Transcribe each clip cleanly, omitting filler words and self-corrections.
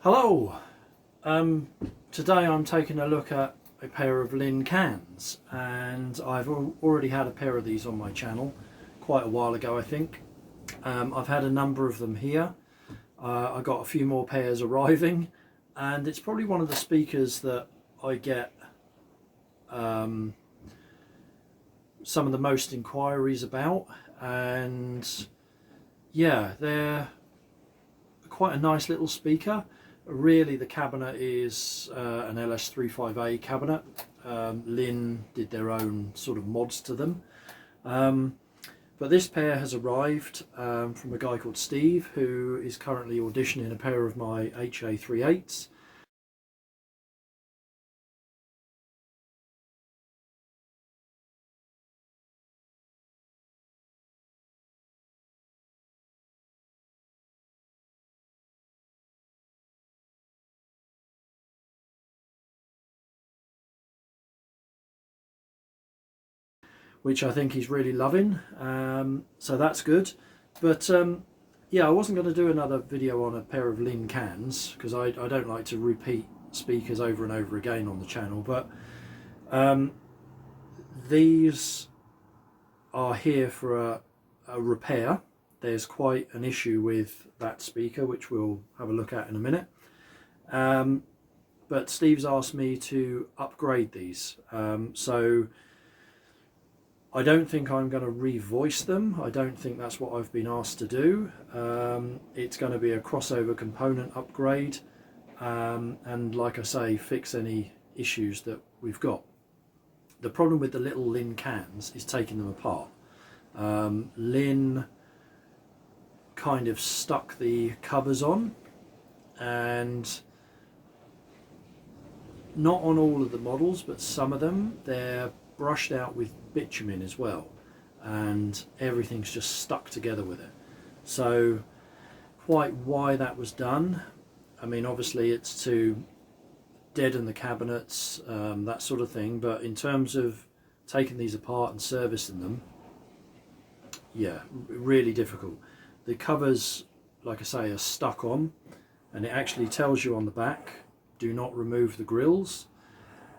Hello! Today I'm taking a look at a pair of LINN cans, and I've already had a pair of these on my channel quite a while ago, I think. I've had a number of them here. I got a few more pairs arriving, and it's probably one of the speakers that I get some of the most inquiries about, and yeah, they're quite a nice little speaker. Really, the cabinet is an LS35A cabinet. LINN did their own sort of mods to them. But this pair has arrived from a guy called Steve, who is currently auditioning a pair of my HA38s. Which I think he's really loving, so that's good. But yeah, I wasn't going to do another video on a pair of LINN cans because I don't like to repeat speakers over and over again on the channel, but these are here for a repair. There's quite an issue with that speaker, which we'll have a look at in a minute. But Steve's asked me to upgrade these, so I don't think I'm going to revoice them. I don't think that's what I've been asked to do. It's going to be a crossover component upgrade, and like I say, fix any issues that we've got. The problem with the little LINN cans is taking them apart. LINN kind of stuck the covers on, and not on all of the models, but some of them, they're brushed out with bitumen as well, and everything's just stuck together with it. So quite why that was done, I mean, obviously it's to deaden the cabinets, that sort of thing, but in terms of taking these apart and servicing them, yeah, really difficult. The covers, like I say, are stuck on, and it actually tells you on the back, do not remove the grills.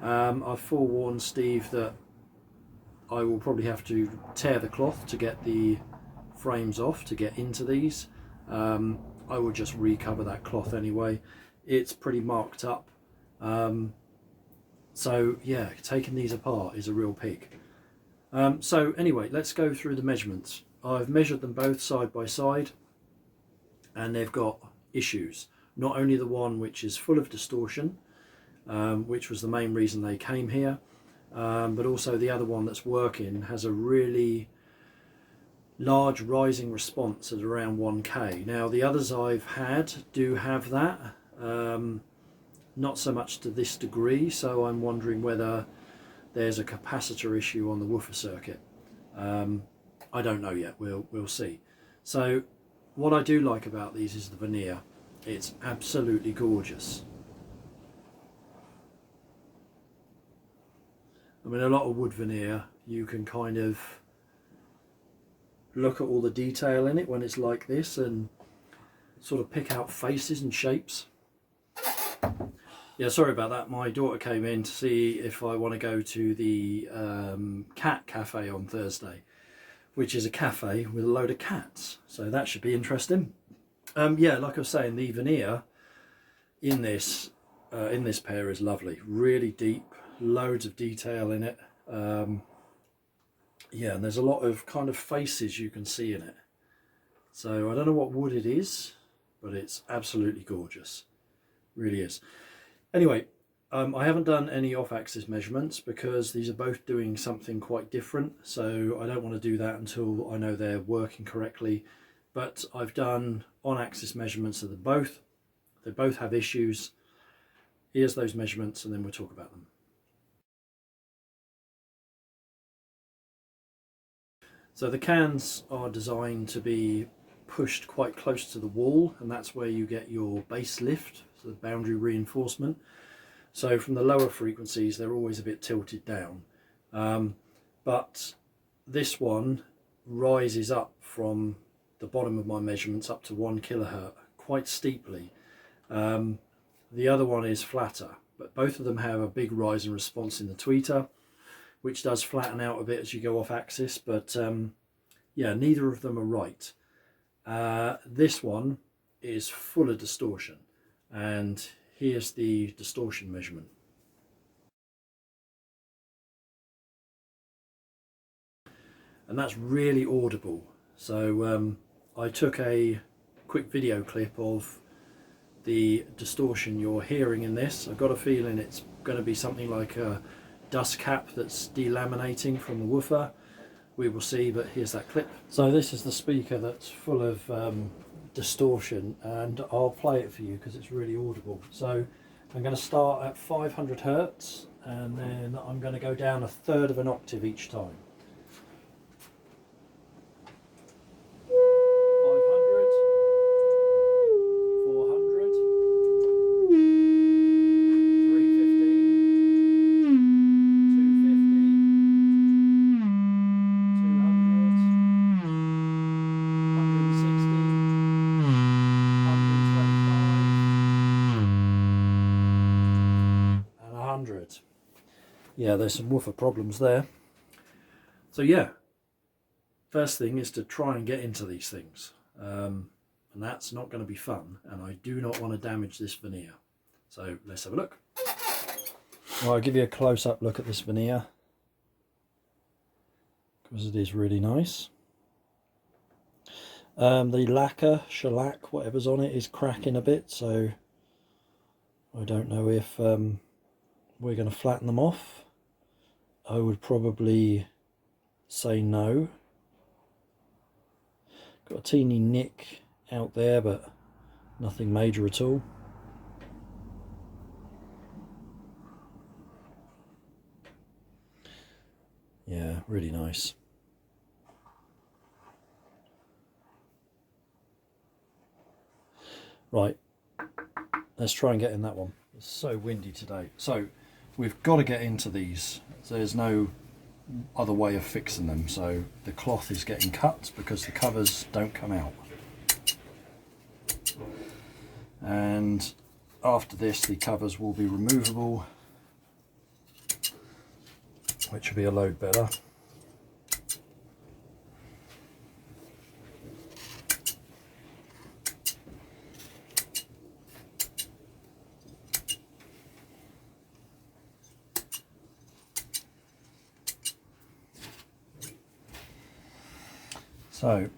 I've forewarned Steve that I will probably have to tear the cloth to get the frames off to get into these. I will just recover that cloth anyway. It's pretty marked up. So yeah, taking these apart is a real pig. So anyway, let's go through the measurements. I've measured them both side by side, and they've got issues. Not only the one which is full of distortion, which was the main reason they came here, but also the other one that's working has a really large rising response at around 1K. Now the others I've had do have that, not so much to this degree, so I'm wondering whether there's a capacitor issue on the woofer circuit. I don't know yet, we'll see. So what I do like about these is the veneer. It's absolutely gorgeous. I mean, a lot of wood veneer, you can kind of look at all the detail in it when it's like this and sort of pick out faces and shapes. Yeah, sorry about that. My daughter came in to see if I want to go to the cat cafe on Thursday, which is a cafe with a load of cats. So that should be interesting. Yeah, like I was saying, the veneer in this pair is lovely. Really deep. Loads of detail in it. Yeah, and there's a lot of kind of faces you can see in it. So I don't know what wood it is, but it's absolutely gorgeous. Really is. Anyway, I haven't done any off-axis measurements because these are both doing something quite different, so I don't want to do that until I know they're working correctly. But I've done on-axis measurements of them both. They both have issues. Here's those measurements, and then we'll talk about them. So the cans are designed to be pushed quite close to the wall, and that's where you get your base lift, so the boundary reinforcement. So from the lower frequencies, they're always a bit tilted down. But this one rises up from the bottom of my measurements up to 1 kilohertz quite steeply. the other one is flatter, but both of them have a big rise in response in the tweeter, which does flatten out a bit as you go off axis, but yeah, neither of them are right. This one is full of distortion, and here's the distortion measurement. And that's really audible. So I took a quick video clip of the distortion you're hearing in this. I've got a feeling it's going to be something like a dust cap that's delaminating from the woofer. We will see, but here's that clip. So this is the speaker that's full of distortion, and I'll play it for you because it's really audible. So I'm going to start at 500 Hertz, and then I'm going to go down 1/3 of an octave each time. 500, 400, 315, 250, 200, 160, 125, and 100. Yeah, there's some woofer problems there. So yeah, first thing is to try and get into these things, and that's not going to be fun, and I do not want to damage this veneer. So let's have a look. Well, I'll give you a close-up look at this veneer because it is really nice. The lacquer, shellac, whatever's on it is cracking a bit, so I don't know if we're going to flatten them off. I would probably say no. Got a teeny nick out there, but nothing major at all. Yeah, really nice. Right, let's try and get in that one. It's so windy today. So we've got to get into these. There's no other way of fixing them. So the cloth is getting cut because the covers don't come out. And after this, the covers will be removable, which will be a load better. So,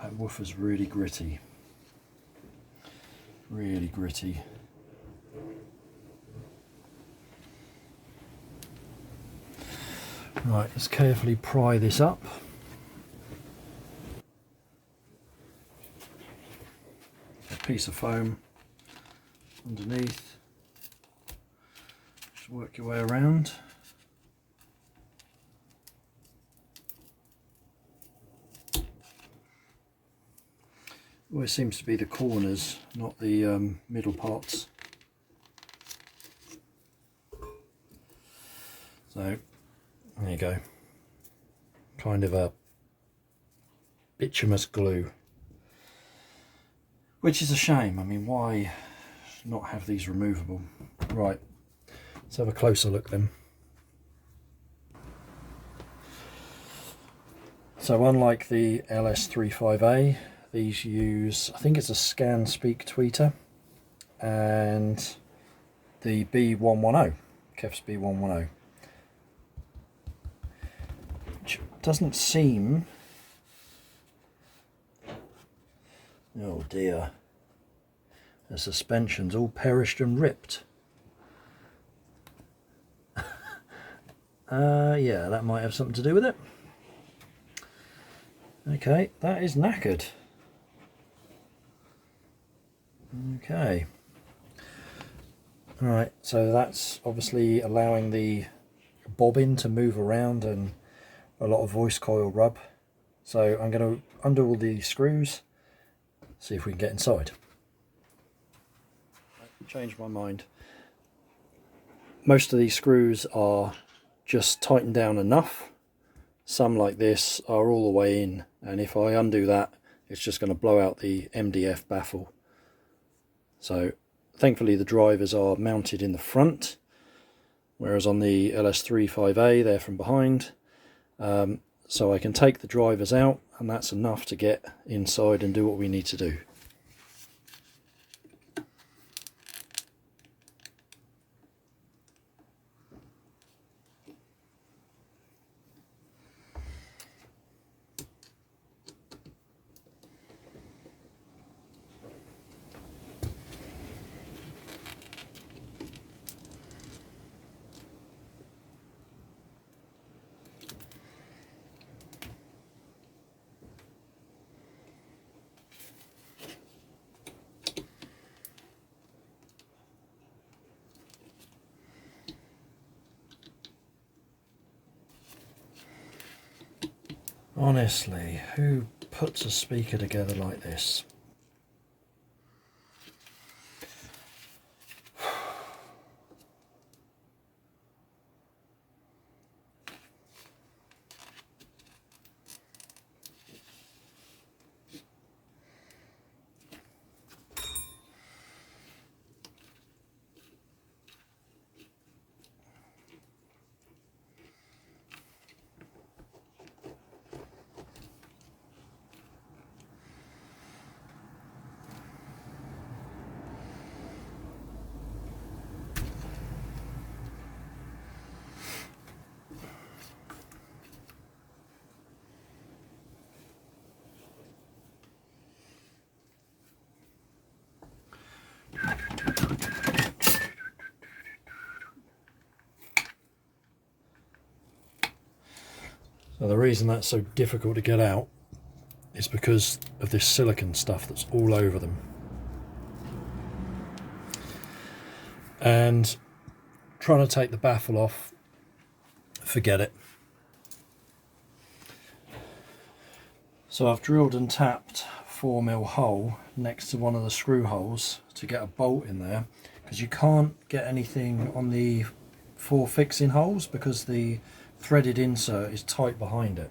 that woofer's really gritty. Really gritty. Right, let's carefully pry this up. A piece of foam underneath. Just work your way around. Always seems to be the corners, not the middle parts. So there you go. Kind of a bituminous glue, which is a shame. I mean, why not have these removable? Right, let's have a closer look then. So unlike the LS35A, these use, I think it's a scan speak tweeter, and the B110, Kef's B110, which doesn't seem, oh dear, the suspension's all perished and ripped. Yeah, that might have something to do with it. Okay, that is knackered. Okay. Alright, so that's obviously allowing the bobbin to move around and a lot of voice coil rub. So I'm going to undo all the screws, see if we can get inside. Changed my mind. Most of these screws are just tightened down enough, Some like this are all the way in, and if I undo that, it's just going to blow out the MDF baffle. So thankfully the drivers are mounted in the front, whereas on the LS35A they're from behind. So I can take the drivers out, and that's enough to get inside and do what we need to do. Honestly, who puts a speaker together like this? So the reason that's so difficult to get out is because of this silicone stuff that's all over them. And trying to take the baffle off, forget it. So I've drilled and tapped 4mm hole next to one of the screw holes to get a bolt in there, because you can't get anything on the 4 fixing holes because the threaded insert is tight behind it.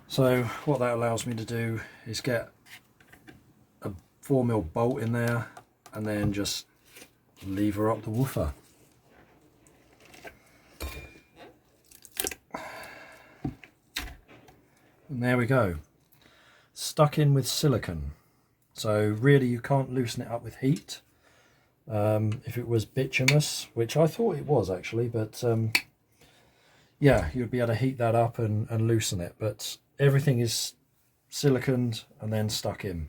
So what that allows me to do is get a 4mm bolt in there and then just lever up the woofer. And there we go, stuck in with silicone. So really you can't loosen it up with heat. If it was bituminous, which I thought it was actually, but yeah, you'd be able to heat that up and loosen it, but everything is siliconed and then stuck in.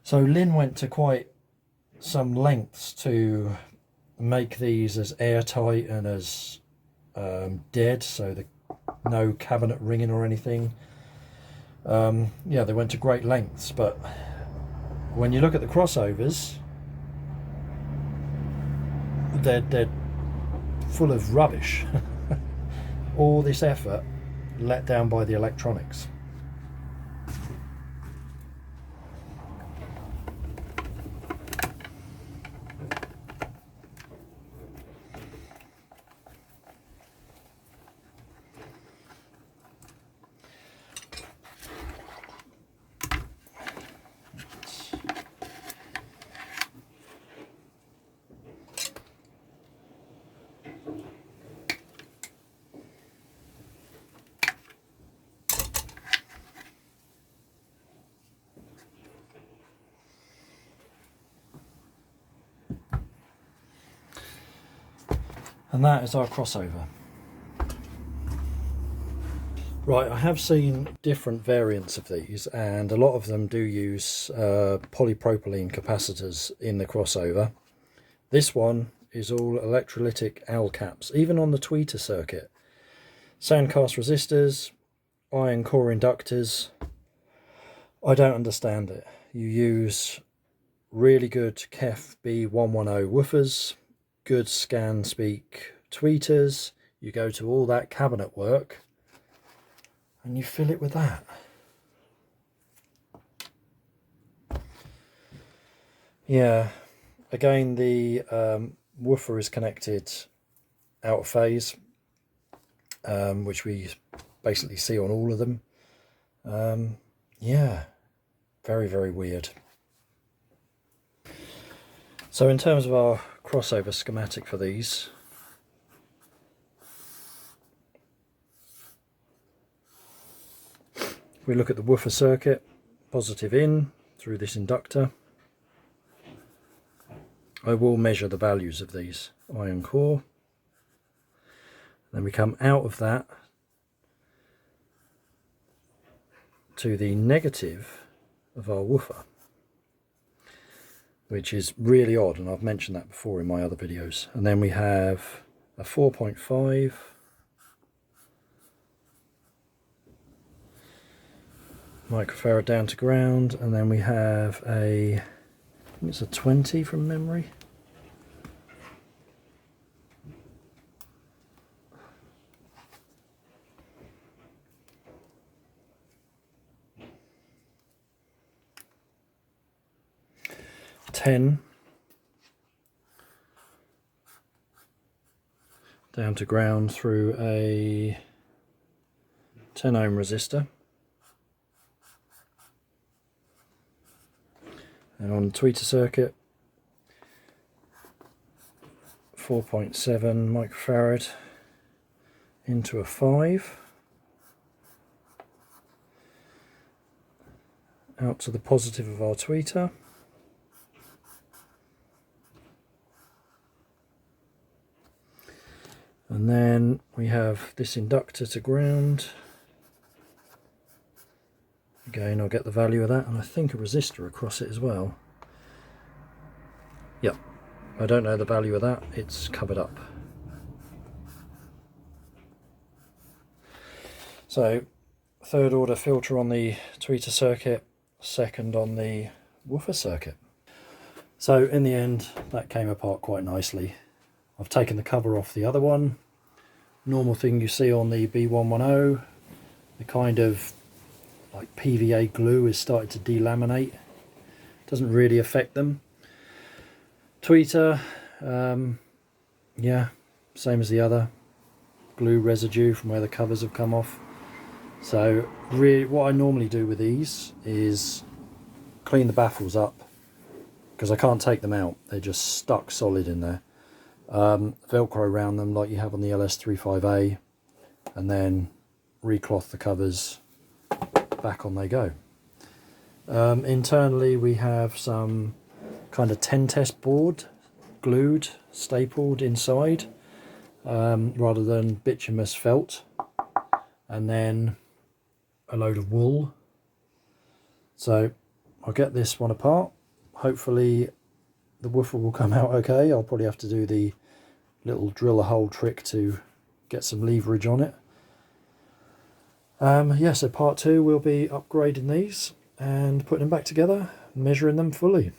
So LINN went to quite some lengths to make these as airtight and as dead, so no cabinet ringing or anything. Yeah, they went to great lengths, but when you look at the crossovers, they're full of rubbish. All this effort let down by the electronics. And that is our crossover. Right, I have seen different variants of these, and a lot of them do use polypropylene capacitors in the crossover. This one is all electrolytic L caps, even on the tweeter circuit. Sandcast resistors, iron core inductors. I don't understand it. You use really good KEF B110 woofers, good scan speak tweeters, you go to all that cabinet work and you fill it with that. Yeah, again, the woofer is connected out of phase, which we basically see on all of them. Yeah, very, very weird. So in terms of our crossover schematic for these, if we look at the woofer circuit, positive in through this inductor, I will measure the values of these iron core. Then we come out of that to the negative of our woofer, which is really odd, and I've mentioned that before in my other videos. And then we have a 4.5 microfarad down to ground, and then we have a, I think it's a 20 from memory. Down to ground through a 10 ohm resistor, and on the tweeter circuit 4.7 microfarad into a 5 out to the positive of our tweeter. And then we have this inductor to ground. Again, I'll get the value of that, and I think a resistor across it as well. Yep, I don't know the value of that, it's covered up. So, third order filter on the tweeter circuit, second on the woofer circuit. So in the end, that came apart quite nicely. I've taken the cover off the other one. Normal thing you see on the B110, the kind of like PVA glue is starting to delaminate. Doesn't really affect them. Tweeter, yeah, same as the other. Glue residue from where the covers have come off. So really what I normally do with these is clean the baffles up, because I can't take them out. They're just stuck solid in there. Velcro around them like you have on the LS35A, and then recloth the covers, back on they go. Internally we have some kind of 10 test board glued, stapled inside, rather than bituminous felt, and then a load of wool. So I'll get this one apart. Hopefully the woofer will come out okay. I'll probably have to do the little drill a hole trick to get some leverage on it. Yeah, so part 2 we'll be upgrading these and putting them back together, measuring them fully.